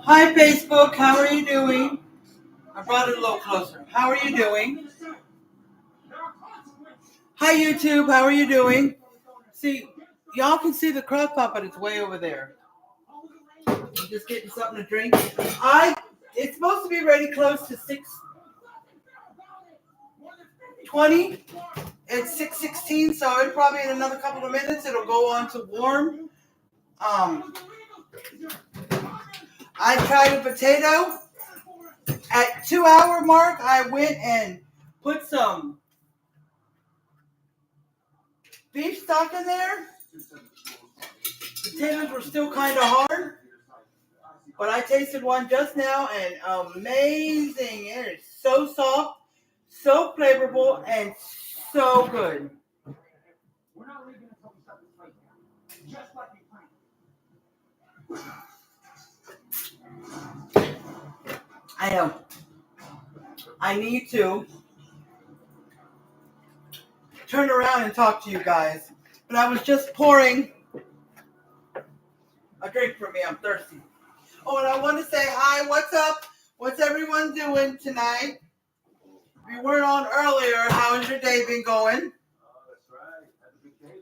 Hi, Facebook. How are you doing? I brought it a little closer. How are you doing? Hi, YouTube. How are you doing? See, y'all can see the crock pot, but it's way over there. I'm just getting something to drink. It's supposed to be ready close to 6:20. It's 6:16, so it probably in another couple of minutes it'll go on to warm. I tried a potato. At 2-hour mark, I went and put some beef stock in there. Potatoes were still kind of hard, but I tasted one just now and amazing. It is so soft, so flavorful, and so good. I know. I need to turn around and talk to you guys, but I was just pouring a drink for me. I'm thirsty. Oh, and I want to say hi. What's up? What's everyone doing tonight? We weren't on earlier. How's your day been going?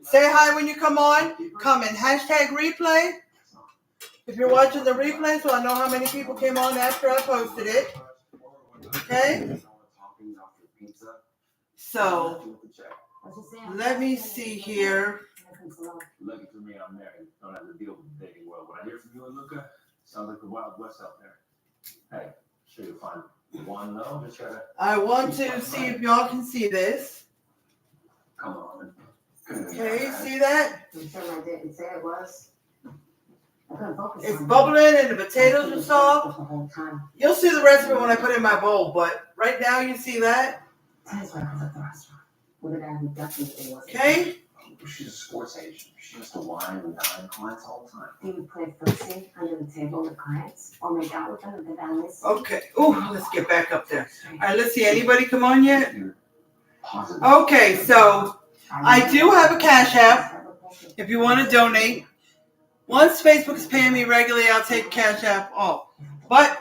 Say hi when you come on. Comment hashtag replay. If you're watching the replay, so I know how many people came on after I posted it. Okay? So, let me see here. Lucky for me, I'm married. Don't have to deal with the dating world. When I hear from you and Luca, sounds like the Wild West out there. Hey, sure you'll find one though. Just gotta. I want to see if y'all can see this. Come on. Okay, see that? I didn't say it was. It's bubbling and the potatoes are soft. You'll see the rest of it when I put it in my bowl, but right now you see that. Okay? She's a sports agent. She has to wine and dine clients all the time. He would play footsie under the table with clients or make out with them at the families. Okay. Ooh, let's get back up there. All right, let's see. Anybody come on yet? Okay, so I do have a Cash App if you want to donate. Once Facebook is paying me regularly, I'll take Cash App off. But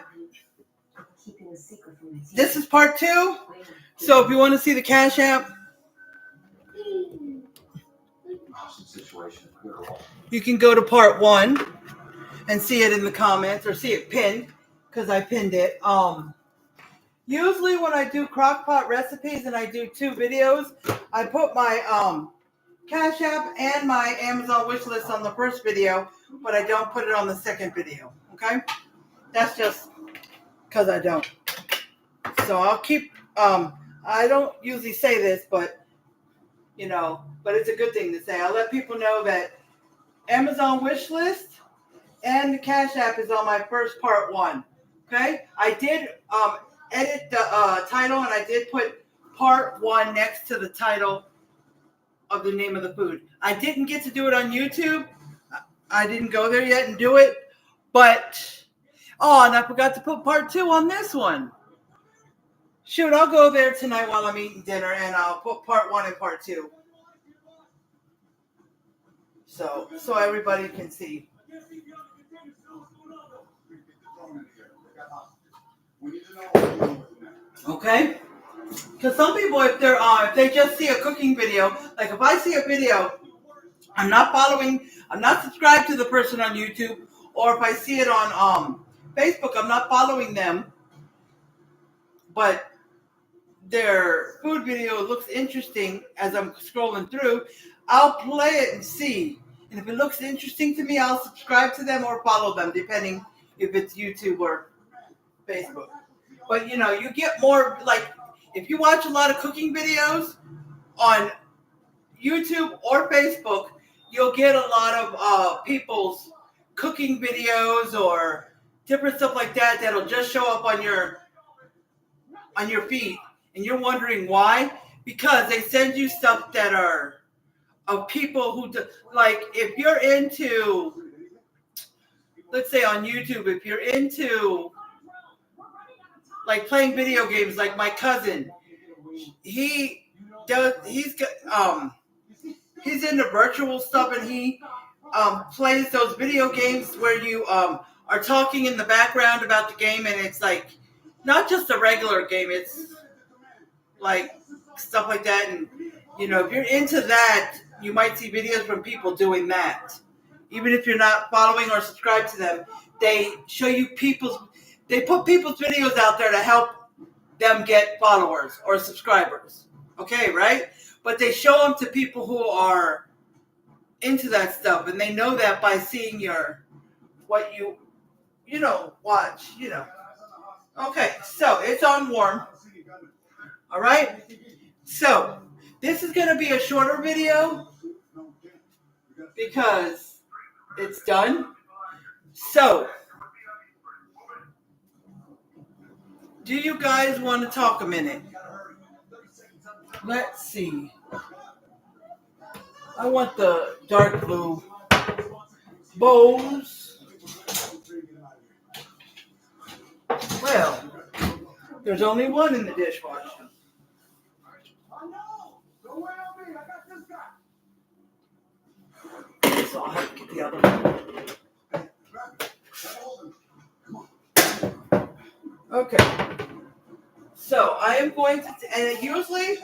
this is part 2. So if you want to see the Cash App, you can go to part 1 and see it in the comments or see it pinned because I pinned it. Usually when I do crockpot recipes and I do 2 videos, I put my Cash App and my Amazon wish list on the first video, but I don't put it on the second video. Okay? That's just because I don't. So I'll keep, I don't usually say this, but but it's a good thing to say. I'll let people know that Amazon wish list and the Cash App is on my first part 1. Okay? I did edit the title and I did put part 1 next to the title of the name of the food. I didn't get to do it on YouTube. I didn't go there yet and do it. But, and I forgot to put part 2 on this one. Shoot, I'll go there tonight while I'm eating dinner and I'll put part 1 and part 2. So everybody can see. Okay? Because some people, if they just see a cooking video, like if I see a video, I'm not subscribed to the person on YouTube, or if I see it on Facebook, I'm not following them, but their food video looks interesting as I'm scrolling through, I'll play it and see. And if it looks interesting to me, I'll subscribe to them or follow them, depending if it's YouTube or Facebook. But, you get more, like, if you watch a lot of cooking videos on YouTube or Facebook, you'll get a lot of people's cooking videos or different stuff like that that'll just show up on your feed. And you're wondering why? Because they send you stuff that are of people who do, like if you're into, let's say on YouTube, if you're into like playing video games, like my cousin, he's into virtual stuff and he plays those video games where you are talking in the background about the game, and it's like not just a regular game, it's like stuff like that. And if you're into that, you might see videos from people doing that. Even if you're not following or subscribed to them, they show you they put people's videos out there to help them get followers or subscribers. Okay, right? But they show them to people who are into that stuff, and they know that by seeing what you watch. Okay, so it's on warm. All right. So this is going to be a shorter video because it's done. So, do you guys want to talk a minute? Let's see. I want the dark blue bowls. Well, there's only one in the dishwasher. So I'll have to get the other one. Okay. So I am going to, and usually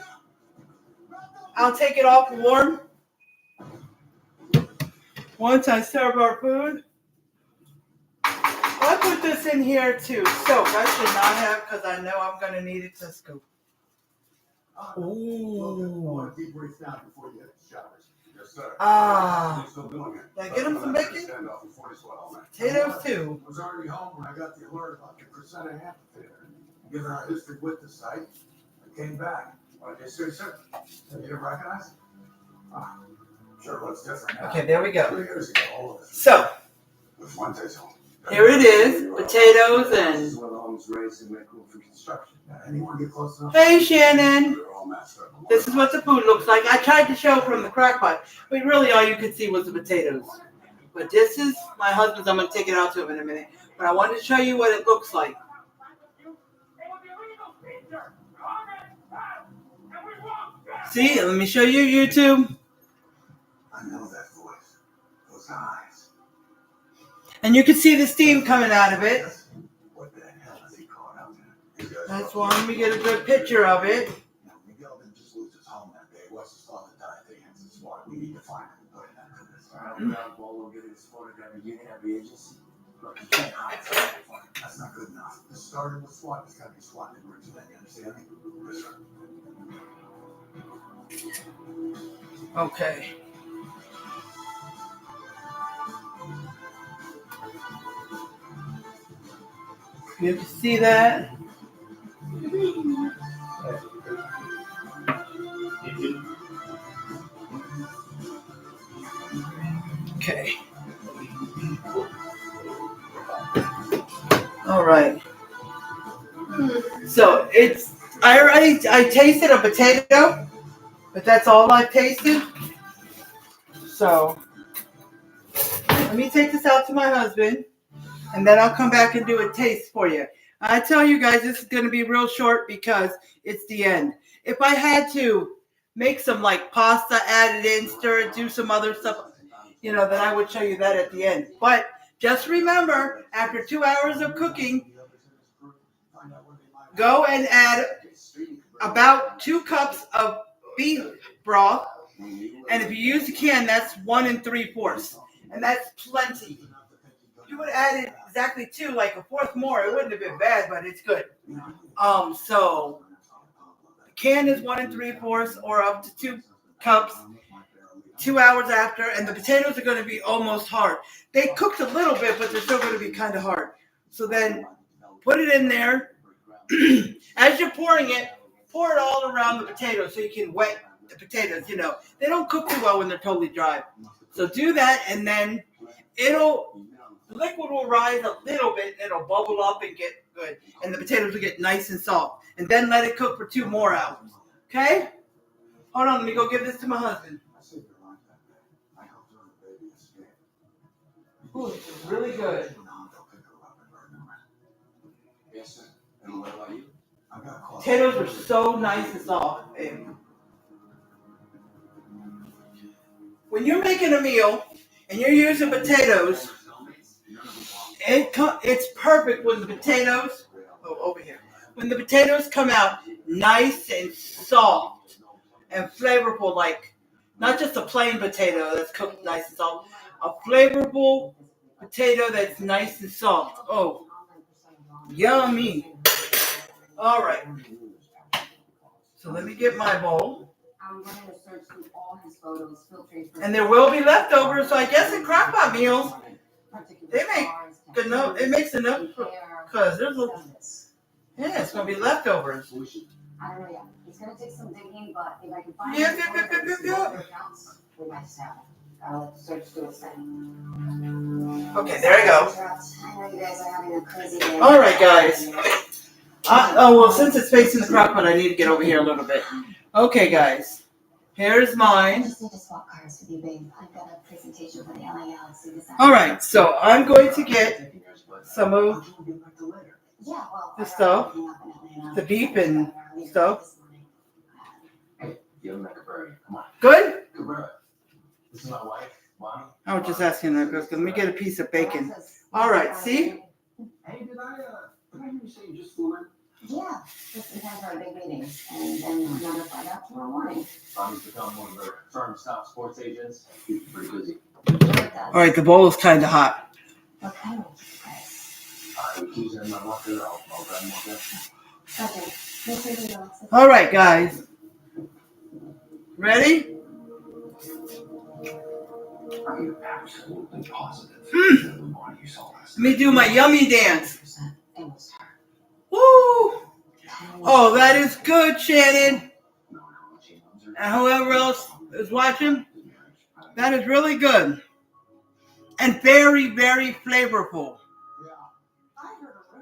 I'll take it off warm once I serve our food. I put this in here too. Soap. I should not have because I know I'm going to need it to scoop. Ooh. Ah. Did I get him some bacon? Potatoes too. I was already home when I got the alert about the percent of amphitheater. Given our history with the site, I came back. What did you say, sir? You didn't recognize? Ah, sure looks different now. Okay, there we go. 3 years ago, all of it. So, With one taste home. here it is. Potatoes This is and... where the homes raised and make room for construction. Now, anyone get close enough? Hey, Shannon. They're all messed up. This is what the food looks like. I tried to show from the crock pot, but really all you could see was the potatoes. But this is my husband's. I'm going to take it out to him in a minute. But I wanted to show you what it looks like. See, let me show you YouTube. I know that voice. Those eyes. And you can see the steam coming out of it. What the hell is he caught up in? That's why let me get a good picture of it. Now, Miguel didn't just lose his home that day. What's his father died? They answered SWAT. We need to find him and put an end to this. Bolo getting his photograph again every agency. Look, you can't hide from it. That's not good enough. This started with SWAT. It's got to be SWAT in Richmond. You understand me? Yes, sir. Okay. You can see that. Okay. All right. So I tasted a potato, but that's all I tasted. So let me take this out to my husband, and then I'll come back and do a taste for you. I tell you guys, this is going to be real short because it's the end. If I had to make some like pasta, add it in, stir it, do some other stuff, then I would show you that at the end. But just remember, after 2 hours of cooking, go and add about 2 cups of beef broth. And if you use a can, that's 1 3/4. And that's plenty. If you would add it exactly 2, like a fourth more, it wouldn't have been bad, but it's good. So the can is 1 3/4 or up to 2 cups. 2 hours after, and the potatoes are going to be almost hard. They cooked a little bit, but they're still going to be kind of hard. So then put it in there. As you're pouring it, pour it all around the potatoes so you can wet the potatoes. They don't cook too well when they're totally dry. So do that, and then the liquid will rise a little bit, and it'll bubble up and get good. And the potatoes will get nice and soft. And then let it cook for 2 more hours. Okay? Hold on, let me go give this to my husband. Ooh, this is really good. Yes, sir. And what about you? Potatoes are so nice and soft. When you're making a meal, and you're using potatoes, it's perfect when the potatoes, over here, when the potatoes come out nice and soft and flavorful, like not just a plain potato that's cooked nice and soft, a flavorful potato that's nice and soft. Oh, yummy. All right. So let me get my bowl. And there will be leftovers, so I guess in crockpot meals, they make enough. It makes enough because there's it's gonna be leftovers. I don't know yet. It's gonna take some digging, but if I can find Yep. we might just have it. Gotta let the search do its thing. Okay, there I go. I know you guys are having a crazy day. All right, guys. Well, since it's facing the crockpot, I need to get over here a little bit. Okay, guys. Here's I mine. just need to swap cars with you, babe. I've got a presentation for the LA Galaxy this All right, so I'm going to get some of the stuff, the beef and stuff. Hey, give him that Cabrera. Come on. Good? Cabrera. This is my wife, Bonnie. I was just asking that because let me get a piece of bacon. All right, see? Hey, did I hear you say you just flew in? Yeah, just in time for our big meeting, and then another flight out tomorrow morning. Bonnie's become one of the firm's top sports agents. She's pretty busy. All right, the bowl is kind of hot. What kind of surprise? The keys are in my locker. I'll grab them up there. Okay, make sure you know. All right, guys. Ready? Are you absolutely positive that the Bonnie you saw last Let me do my yummy dance. 100%. It was her. Woo! Oh, that is good, Shannon. And whoever else is watching, that is really good. And very, very flavorful.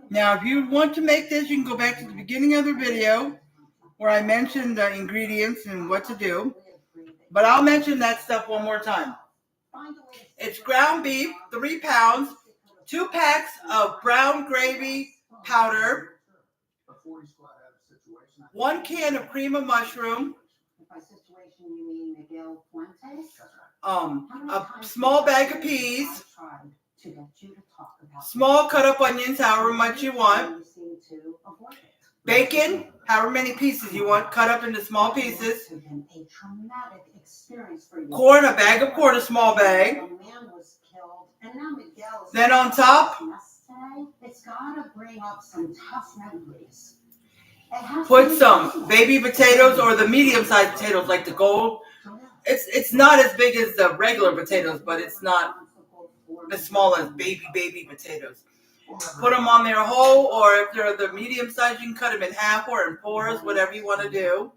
Now, if you want to make this, you can go back to the beginning of the video where I mentioned the ingredients and what to do. But I'll mention that stuff one more time. It's ground beef, 3 pounds, 2 packs of brown gravy powder, 1 can of cream of mushroom, By situation, you mean Miguel Fuentes? a small bag of peas, I tried to get you to talk about small cut up onions, however much you want, You seem to avoid it. bacon, however many pieces you want, cut up into small pieces, It been a traumatic experience for you. corn, a bag of corn, a small bag. A man was killed, and now Miguel's Then on top, yesterday, it's gotta bring up some tough memories. It has put to be some personal. baby potatoes or the medium-sized potatoes like the gold. It's not as big as the regular potatoes, but it's not as small as baby potatoes. Put them on there whole, or if they're the medium size, you can cut them in half or in fours, whatever you want to do.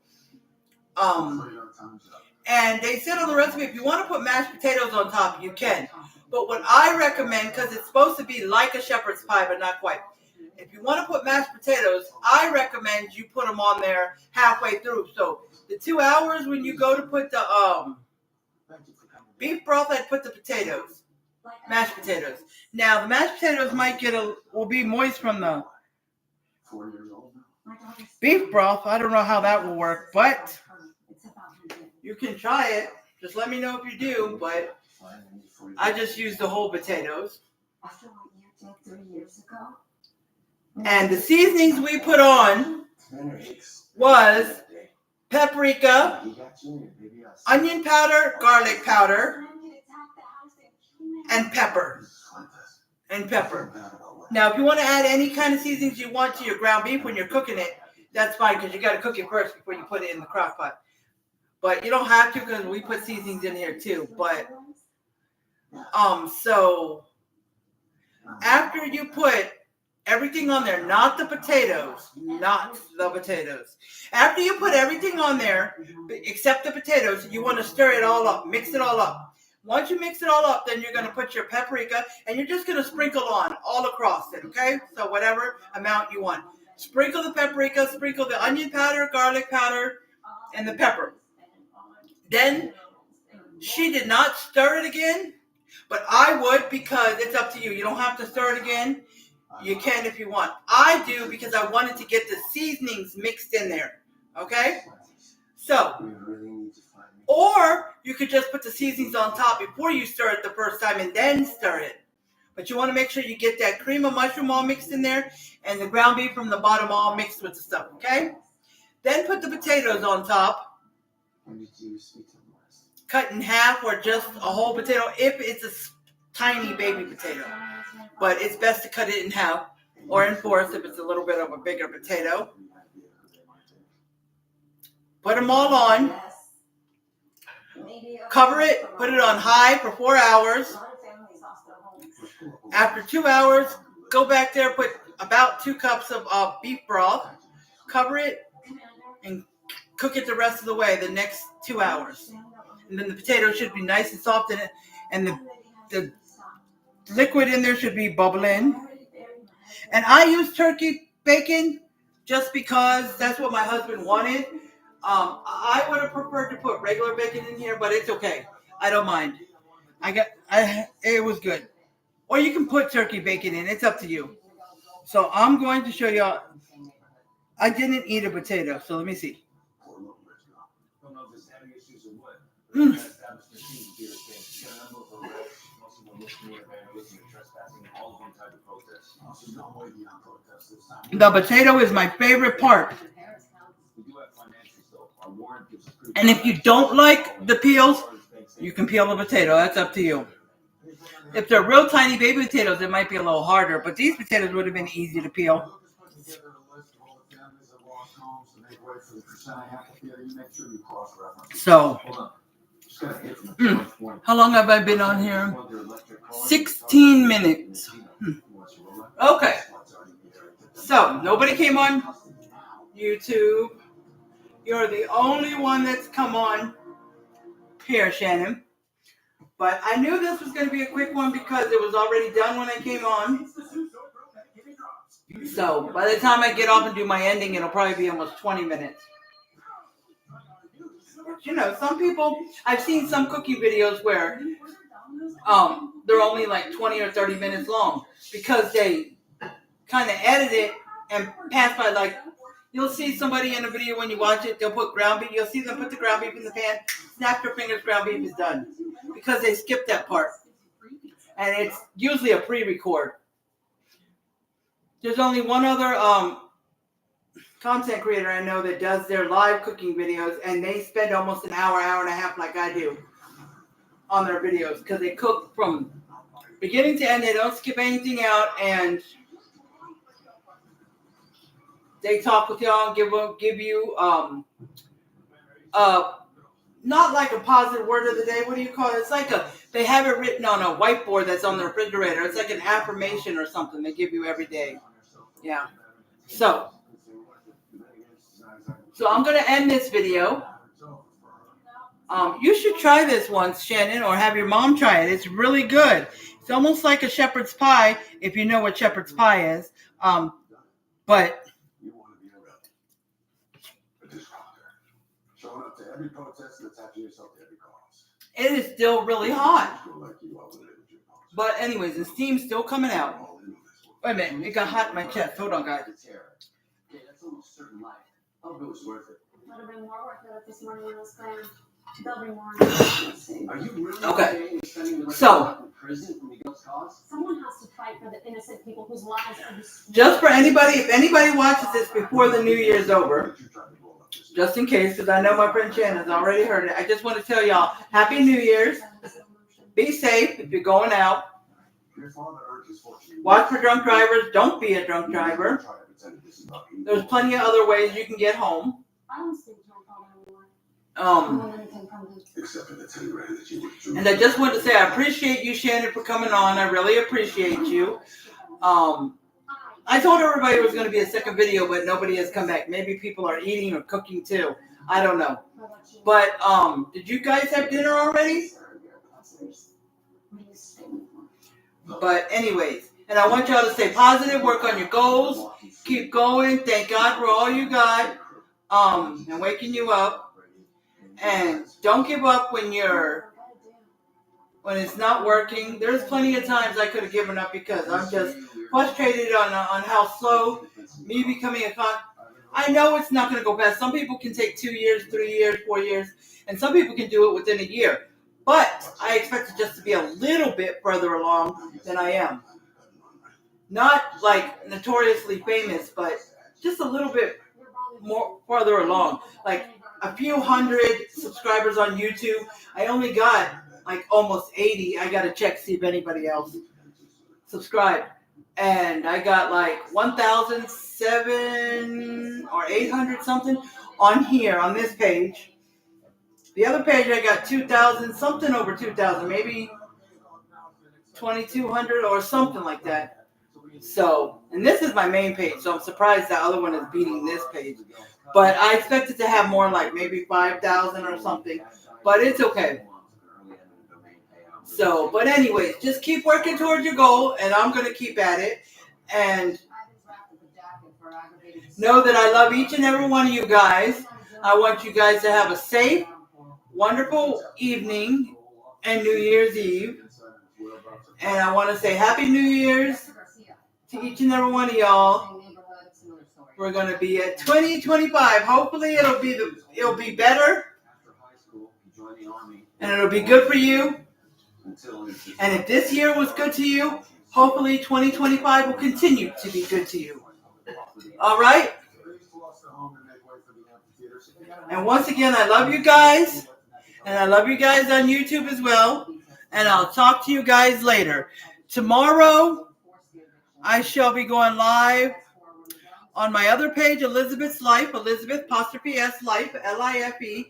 And they said on the recipe, if you want to put mashed potatoes on top, you can. But what I recommend, because it's supposed to be like a shepherd's pie, but not quite. If you want to put mashed potatoes, I recommend you put them on there halfway through. So the 2 hours when you go to put the beef broth, I'd put the potatoes, mashed potatoes. Now the mashed potatoes will be moist from the 4 years old now. beef broth. I don't know how that will work, but you can try it. Just let me know if you do. But I just use the whole potatoes. After what you did 3 years ago? And the seasonings we put on was paprika, onion powder, garlic powder, and pepper. Now, if you want to add any kind of seasonings you want to your ground beef when you're cooking it, that's fine because you got to cook it first before you put it in the crock pot. But you don't have to because we put seasonings in here too. But so after you put everything on there, not the potatoes. After you put everything on there, except the potatoes, you want to stir it all up, mix it all up. Once you mix it all up, then you're going to put your paprika, and you're just going to sprinkle on all across it, okay? So whatever amount you want. Sprinkle the paprika, sprinkle the onion powder, garlic powder, and the pepper. Then, she did not stir it again, but I would because it's up to you. You don't have to stir it again. You can if you want. I do because I wanted to get the seasonings mixed in there. Okay? So, Or you could just put the seasonings on top before you stir it the first time and then stir it. But you want to make sure you get that cream of mushroom all mixed in there and the ground beef from the bottom all mixed with the stuff, okay? Then put the potatoes on top. Cut in half or just a whole potato if it's a tiny baby potato. But it's best to cut it in half or in fourths if it's a little bit of a bigger potato. Put them all on. Cover it, put it on high for 4 hours. After 2 hours, go back there, put about 2 cups of beef broth. Cover it and cook it the rest of the way, the next 2 hours. And then the potatoes should be nice and soft in it, and the liquid in there should be bubbling. And I use turkey bacon just because that's what my husband wanted. I would have preferred to put regular bacon in here, but it's okay. I don't mind. It was good. Or you can put turkey bacon in. It's up to you. So I'm going to show y'all. I didn't eat a potato, so let me see. The potato is my favorite part. And if you don't like the peels, you can peel the potato. That's up to you. If they're real tiny baby potatoes, it might be a little harder, but these potatoes would have been easy to peel. So, how long have I been on here? 16 minutes. Okay. So, nobody came on YouTube. You're the only one that's come on here, Shannon. But I knew this was going to be a quick one because it was already done when I came on. So, by the time I get off and do my ending, it'll probably be almost 20 minutes. You know, some people, I've seen some cooking videos where they're only like 20 or 30 minutes long because they kind of edit it and pass by, like, you'll see somebody in a video when you watch it, they'll put ground beef, you'll see them put the ground beef in the pan, snap their fingers, ground beef is done. Because they skipped that part. And it's usually a pre-record. There's only one other content creator I know that does their live cooking videos, and they spend almost an hour, hour and a half like I do on their videos because they cook from beginning to end. They don't skip anything out, and they talk with y'all and give you not like a positive word of the day. What do you call it? It's like they have it written on a whiteboard that's on the refrigerator. It's like an affirmation or something they give you every day. Yeah. So I'm going to end this video. You should try this once, Shannon, or have your mom try it. It's really good. It's almost like a shepherd's pie, if you know what shepherd's pie is. But showing up to every protest and attaching yourself to every cause. It is still really hot. But anyways, the steam's still coming out. Wait a minute, it got hot in my chest. Hold on, guys. Okay, that's almost certain life. I hope it was worth it. Would have been more worth it this morning when it was planned. They'll be more. Are you really Okay. spending the rest So, of your life in prison for Miguel's cause? Someone has to fight for the innocent people whose lives are destroyed. Just for anybody, if anybody watches this before the New Year's over, just in case, because I know my friend Shannon's already heard it, I just want to tell y'all, Happy New Year's. Be safe if you're going out. Watch for drunk drivers. Don't be a drunk driver. There's plenty of other ways you can get home. I don't think he'll call anymore. And I just wanted to say I appreciate you, Shannon, for coming on. I really appreciate you. I told everybody it was going to be a second video, but nobody has come back. Maybe people are eating or cooking too. I don't know. But did you guys have dinner already? But anyways, and I want y'all to stay positive, work on your goals, keep going. Thank God for all you got, and waking you up. And don't give up when it's not working. There's plenty of times I could have given up because I'm just frustrated on how slow me becoming I know it's not going to go fast. Some people can take 2 years, 3 years, 4 years, and some people can do it within a year. But I expect it just to be a little bit further along than I am. Not like notoriously famous, but just a little bit more farther along. Like a few hundred subscribers on YouTube. I only got like almost 80. I got to check, see if anybody else subscribed. And I got like 1,007 or 800 something on here, on this page. The other page I got 2,000, something over 2,000, maybe 2,200 or something like that. So, and this is my main page, so I'm surprised the other one is beating this page. But I expected to have more, like maybe 5,000 or something, but it's okay. So, but anyways, just keep working towards your goal, and I'm going to keep at it. And know that I love each and every one of you guys. I want you guys to have a safe, wonderful evening and New Year's Eve. And I want to say Happy New Year's to each and every one of y'all. We're going to be at 2025. Hopefully it'll be better. And it'll be good for you. And if this year was good to you, hopefully 2025 will continue to be good to you. All right? And once again, I love you guys. And I love you guys on YouTube as well. And I'll talk to you guys later. Tomorrow, I shall be going live on my other page, Elizabeth's Life, Elizabeth 'S Life, LIFE.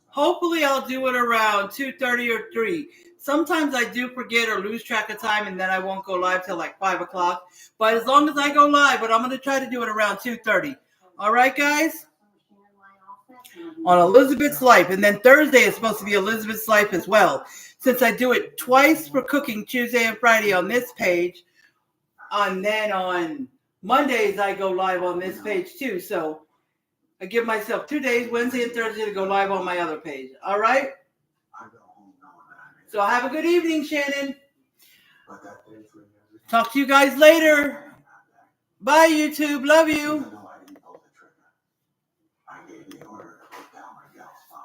Hopefully, I'll do it around 2:30 or 3. Sometimes I do forget or lose track of time, and then I won't go live till like 5 o'clock. But as long as I go live, but I'm going to try to do it around 2:30. All right, guys? On Elizabeth's Life. And then Thursday is supposed to be Elizabeth's Life as well. Since I do it twice for cooking, Tuesday and Friday on this page. And then on Mondays, I go live on this page too. So I give myself 2 days, Wednesday and Thursday, to go live on my other page. All right? So have a good evening, Shannon. Talk to you guys later. Bye, YouTube. Love you.